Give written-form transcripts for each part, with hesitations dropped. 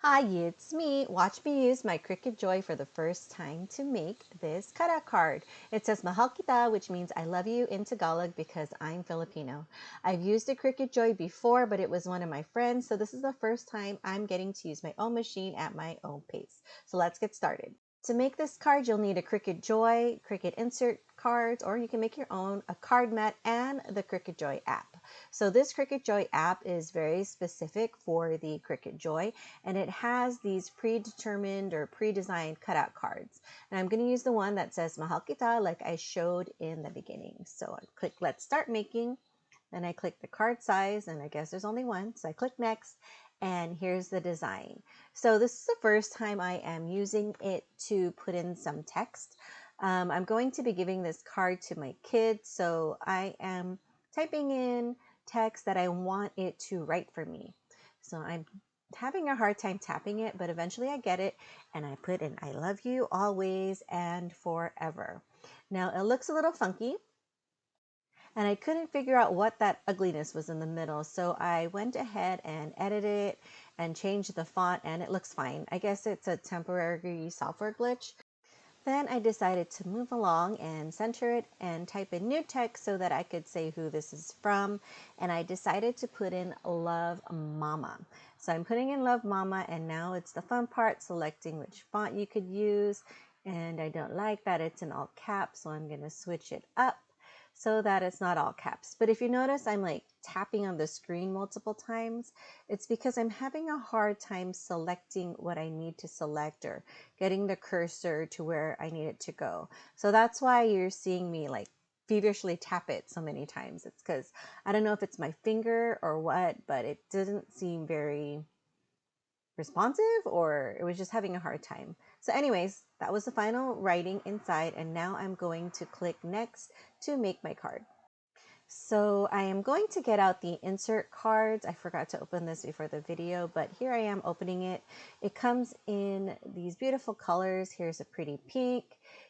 Hi, it's me. Watch me use my Cricut Joy for the first time to make this cutout card. It says Mahal kita, which means I love you in Tagalog because I'm Filipino. I've used a Cricut Joy before, but it was one of my friends, so this is the first time I'm getting to use my own machine at my own pace. So let's get started. To make this card, you'll need a Cricut Joy, Cricut insert cards, or you can make your own, a card mat, and the Cricut Joy app. So this Cricut Joy app is very specific for the Cricut Joy, and it has these predetermined or pre-designed cutout cards. And I'm going to use the one that says Mahal kita like I showed in the beginning. So I click Let's Start Making. Then I click the card size, and I guess there's only one. So I click Next, and here's the design. So this is the first time I am using it to put in some text. I'm going to be giving this card to my kids, so I am typing in text that I want it to write for me. So I'm having a hard time tapping it, but eventually I get it, and I put in I love you always and forever. Now it looks a little funky, and I couldn't figure out what that ugliness was in the middle, so I went ahead and edited it and changed the font, and it looks fine. I guess it's a temporary software glitch. Then I decided to move along and center it and type in new text so that I could say who this is from. And I decided to put in Love Mama. So I'm putting in Love Mama, and now it's the fun part, selecting which font you could use. And I don't like that it's in all caps, so I'm going to switch it up so that it's not all caps. But if you notice, I'm like tapping on the screen multiple times. It's because I'm having a hard time selecting what I need to select or getting the cursor to where I need it to go. So that's why you're seeing me like feverishly tap it so many times. It's because I don't know if it's my finger or what, but it didn't seem very responsive, or it was just having a hard time. So anyways, that was the final writing inside, and now I'm going to click Next to make my card. So I am going to get out the insert cards. I forgot to open this before the video, but here I am opening it. It comes in these beautiful colors. Here's a pretty pink.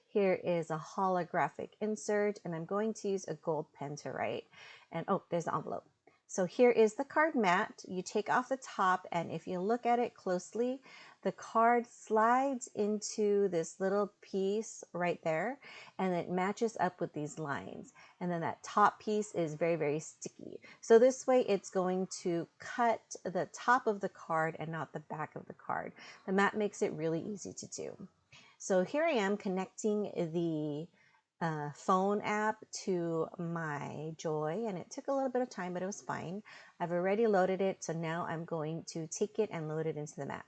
Here is a holographic insert, and I'm going to use a gold pen to write. And oh, there's the envelope. So here is the card mat. You take off the top, and if you look at it closely, the card slides into this little piece right there, and it matches up with these lines. And then that top piece is very, very sticky. So this way it's going to cut the top of the card and not the back of the card. The mat makes it really easy to do. So here I am connecting the phone app to my Joy, and it took a little bit of time, but it was fine. I've already loaded it, so now I'm going to take it and load it into the map.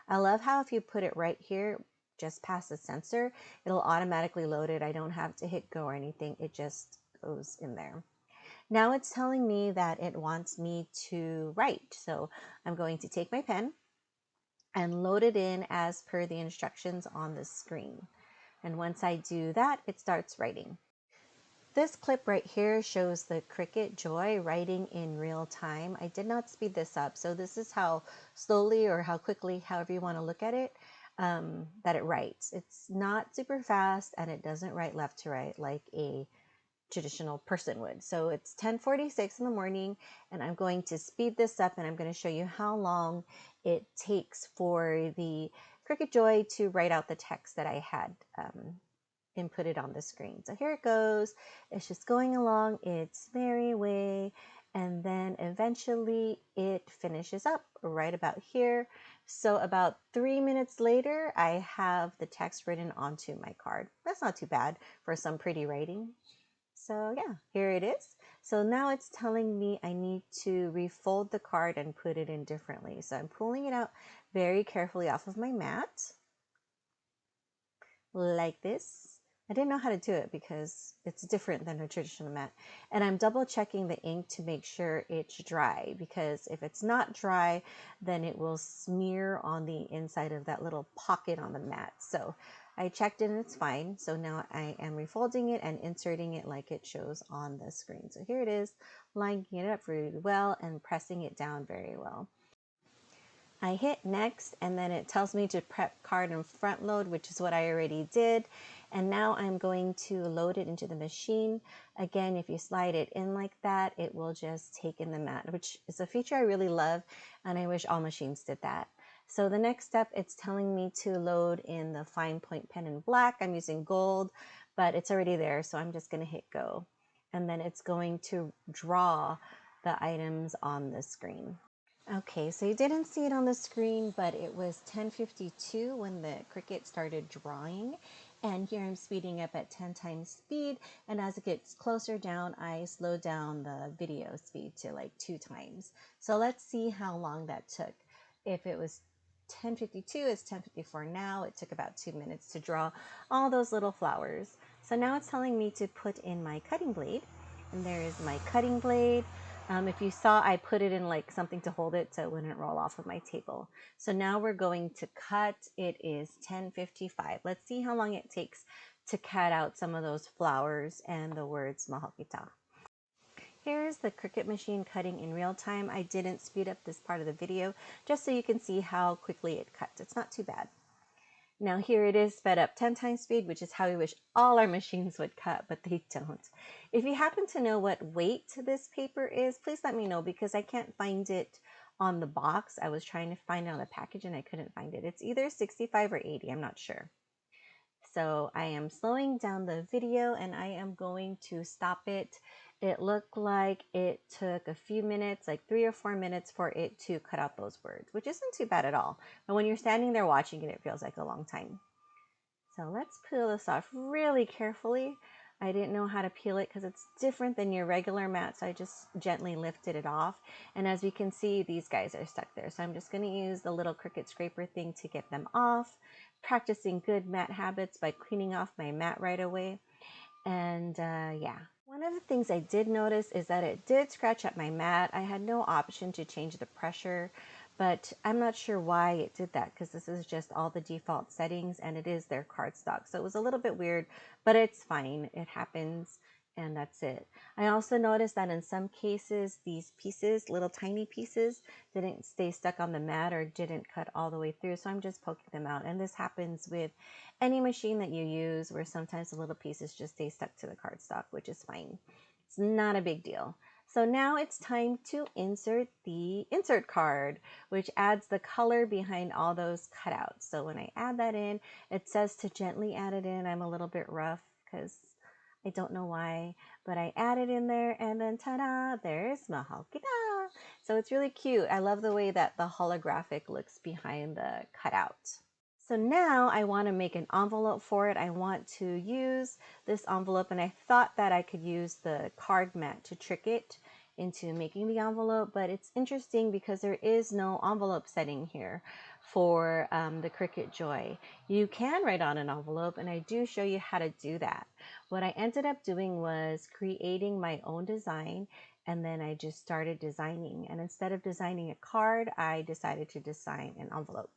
I love how if you put it right here, just past the sensor, it'll automatically load it. I don't have to hit go or anything. It just goes in there. Now it's telling me that it wants me to write. So I'm going to take my pen and load it in as per the instructions on the screen. And once I do that, it starts writing. This clip right here shows the Cricut Joy writing in real time. I did not speed this up, so this is how slowly or how quickly, however you want to look at it, that it writes. It's not super fast, and it doesn't write left to right like a traditional person would. So it's 10:46 in the morning, and I'm going to speed this up, and I'm going to show you how long it takes for the Cricut Joy to write out the text that I had inputted on the screen. So here it goes. It's just going along its merry way, and then eventually it finishes up right about here. So about 3 minutes later, I have the text written onto my card. That's not too bad for some pretty writing. So yeah, here it is. So now it's telling me I need to refold the card and put it in differently. So I'm pulling it out very carefully off of my mat, like this. I didn't know how to do it because it's different than a traditional mat. And I'm double checking the ink to make sure it's dry, because if it's not dry, then it will smear on the inside of that little pocket on the mat. So I checked it and it's fine. So now I am refolding it and inserting it like it shows on the screen. So here it is, lining it up really well and pressing it down very well. I hit next, and then it tells me to prep card and front load, which is what I already did. And now I'm going to load it into the machine. Again, if you slide it in like that, it will just take in the mat, which is a feature I really love, and I wish all machines did that. So the next step, it's telling me to load in the fine point pen in black. I'm using gold, but it's already there, so I'm just going to hit go. And then it's going to draw the items on the screen. Okay, so you didn't see it on the screen, but it was 10:52 when the Cricut started drawing. And here I'm speeding up at 10 times speed. And as it gets closer down, I slow down the video speed to like 2 times. So let's see how long that took. If it was 10:52, it's 10:54 now. It took about 2 minutes to draw all those little flowers. So now it's telling me to put in my cutting blade. And there is my cutting blade. If you saw, I put it in like something to hold it so it wouldn't roll off of my table. So now we're going to cut. It is 10:55. Let's see how long it takes to cut out some of those flowers and the words mahal kita. Here's the Cricut machine cutting in real time. I didn't speed up this part of the video just so you can see how quickly it cuts. It's not too bad. Now here it is sped up 10 times speed, which is how we wish all our machines would cut, but they don't. If you happen to know what weight this paper is, please let me know because I can't find it on the box. I was trying to find it on the package and I couldn't find it. It's either 65 or 80, I'm not sure. So I am slowing down the video and I am going to stop it. It looked like it took a few minutes, like 3 or 4 minutes for it to cut out those words, which isn't too bad at all. But when you're standing there watching it, it feels like a long time. So let's peel this off really carefully. I didn't know how to peel it because it's different than your regular mat, so I just gently lifted it off. And as you can see, these guys are stuck there. So I'm just going to use the little Cricut scraper thing to get them off, practicing good mat habits by cleaning off my mat right away. And yeah. One of the things I did notice is that it did scratch up my mat. I had no option to change the pressure, but I'm not sure why it did that because this is just all the default settings and it is their cardstock. So it was a little bit weird, but it's fine. It happens and that's it. I also noticed that in some cases, these pieces, little tiny pieces, didn't stay stuck on the mat or didn't cut all the way through. So I'm just poking them out. And this happens with any machine that you use where sometimes the little pieces just stay stuck to the cardstock, which is fine. It's not a big deal. So now it's time to insert the insert card, which adds the color behind all those cutouts. So when I add that in, it says to gently add it in. I'm a little bit rough because I don't know why, but I add it in there and then ta-da, there's mahal kita. So it's really cute. I love the way that the holographic looks behind the cutout. So now I want to make an envelope for it. I want to use this envelope and I thought that I could use the card mat to trick it into making the envelope, but it's interesting because there is no envelope setting here for the Cricut Joy. You can write on an envelope and I do show you how to do that. What I ended up doing was creating my own design and then I just started designing, and instead of designing a card, I decided to design an envelope.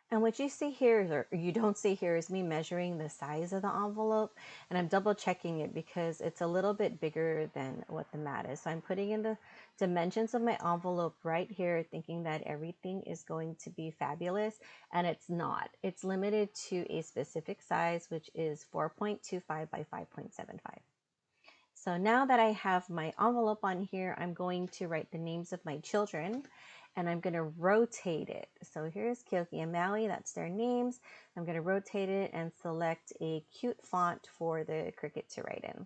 And what you see here, or you don't see here, is me measuring the size of the envelope. And I'm double checking it because it's a little bit bigger than what the mat is. So I'm putting in the dimensions of my envelope right here, thinking that everything is going to be fabulous. And it's not. It's limited to a specific size, which is 4.25 by 5.75. So now that I have my envelope on here, I'm going to write the names of my children and I'm going to rotate it. So here's Kyoki and Maui, that's their names. I'm going to rotate it and select a cute font for the Cricut to write in.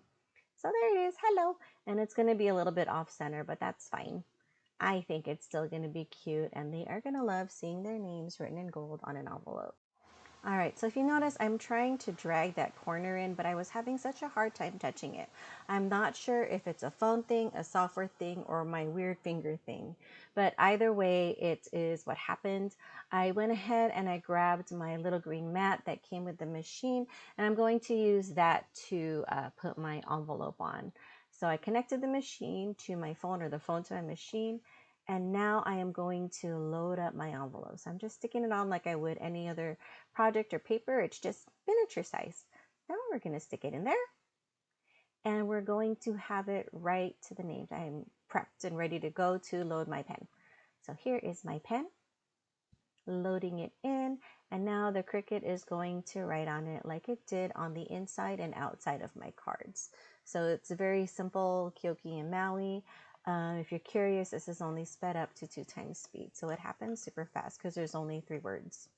So there it is, hello. And it's going to be a little bit off center, but that's fine. I think it's still going to be cute and they are going to love seeing their names written in gold on an envelope. All right, so if you notice, I'm trying to drag that corner in, but I was having such a hard time touching it. I'm not sure if it's a phone thing, a software thing, or my weird finger thing. But either way, it is what happened. I went ahead and I grabbed my little green mat that came with the machine, and I'm going to use that to put my envelope on. So I connected the machine to my phone, or the phone to my machine, and now I am going to load up my envelope. So I'm just sticking it on like I would any other project or paper. It's just miniature size. Now we're going to stick it in there and we're going to have it right to the names. I'm prepped and ready to go to load my pen. So here is my pen, loading it in, and now the Cricut is going to write on it like it did on the inside and outside of my cards. So it's very simple, Kyoki and Maui. If you're curious, this is only sped up to 2 times speed. So it happens super fast because there's only 3 words.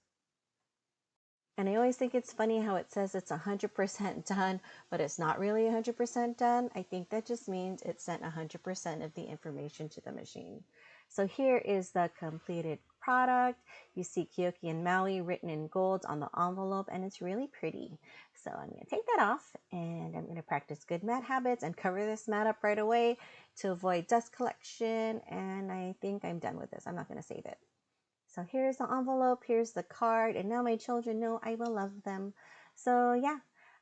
And I always think it's funny how it says it's 100% done, but it's not really 100% done. I think that just means it sent 100% of the information to the machine. So here is the completed product. You see Kyoki and Maui written in gold on the envelope, and it's really pretty. So I'm going to take that off, and I'm going to practice good mat habits and cover this mat up right away to avoid dust collection. And I think I'm done with this. I'm not going to save it. So here's the envelope, here's the card, and now my children know I will love them. So yeah,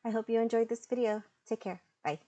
I hope you enjoyed this video. Take care. Bye.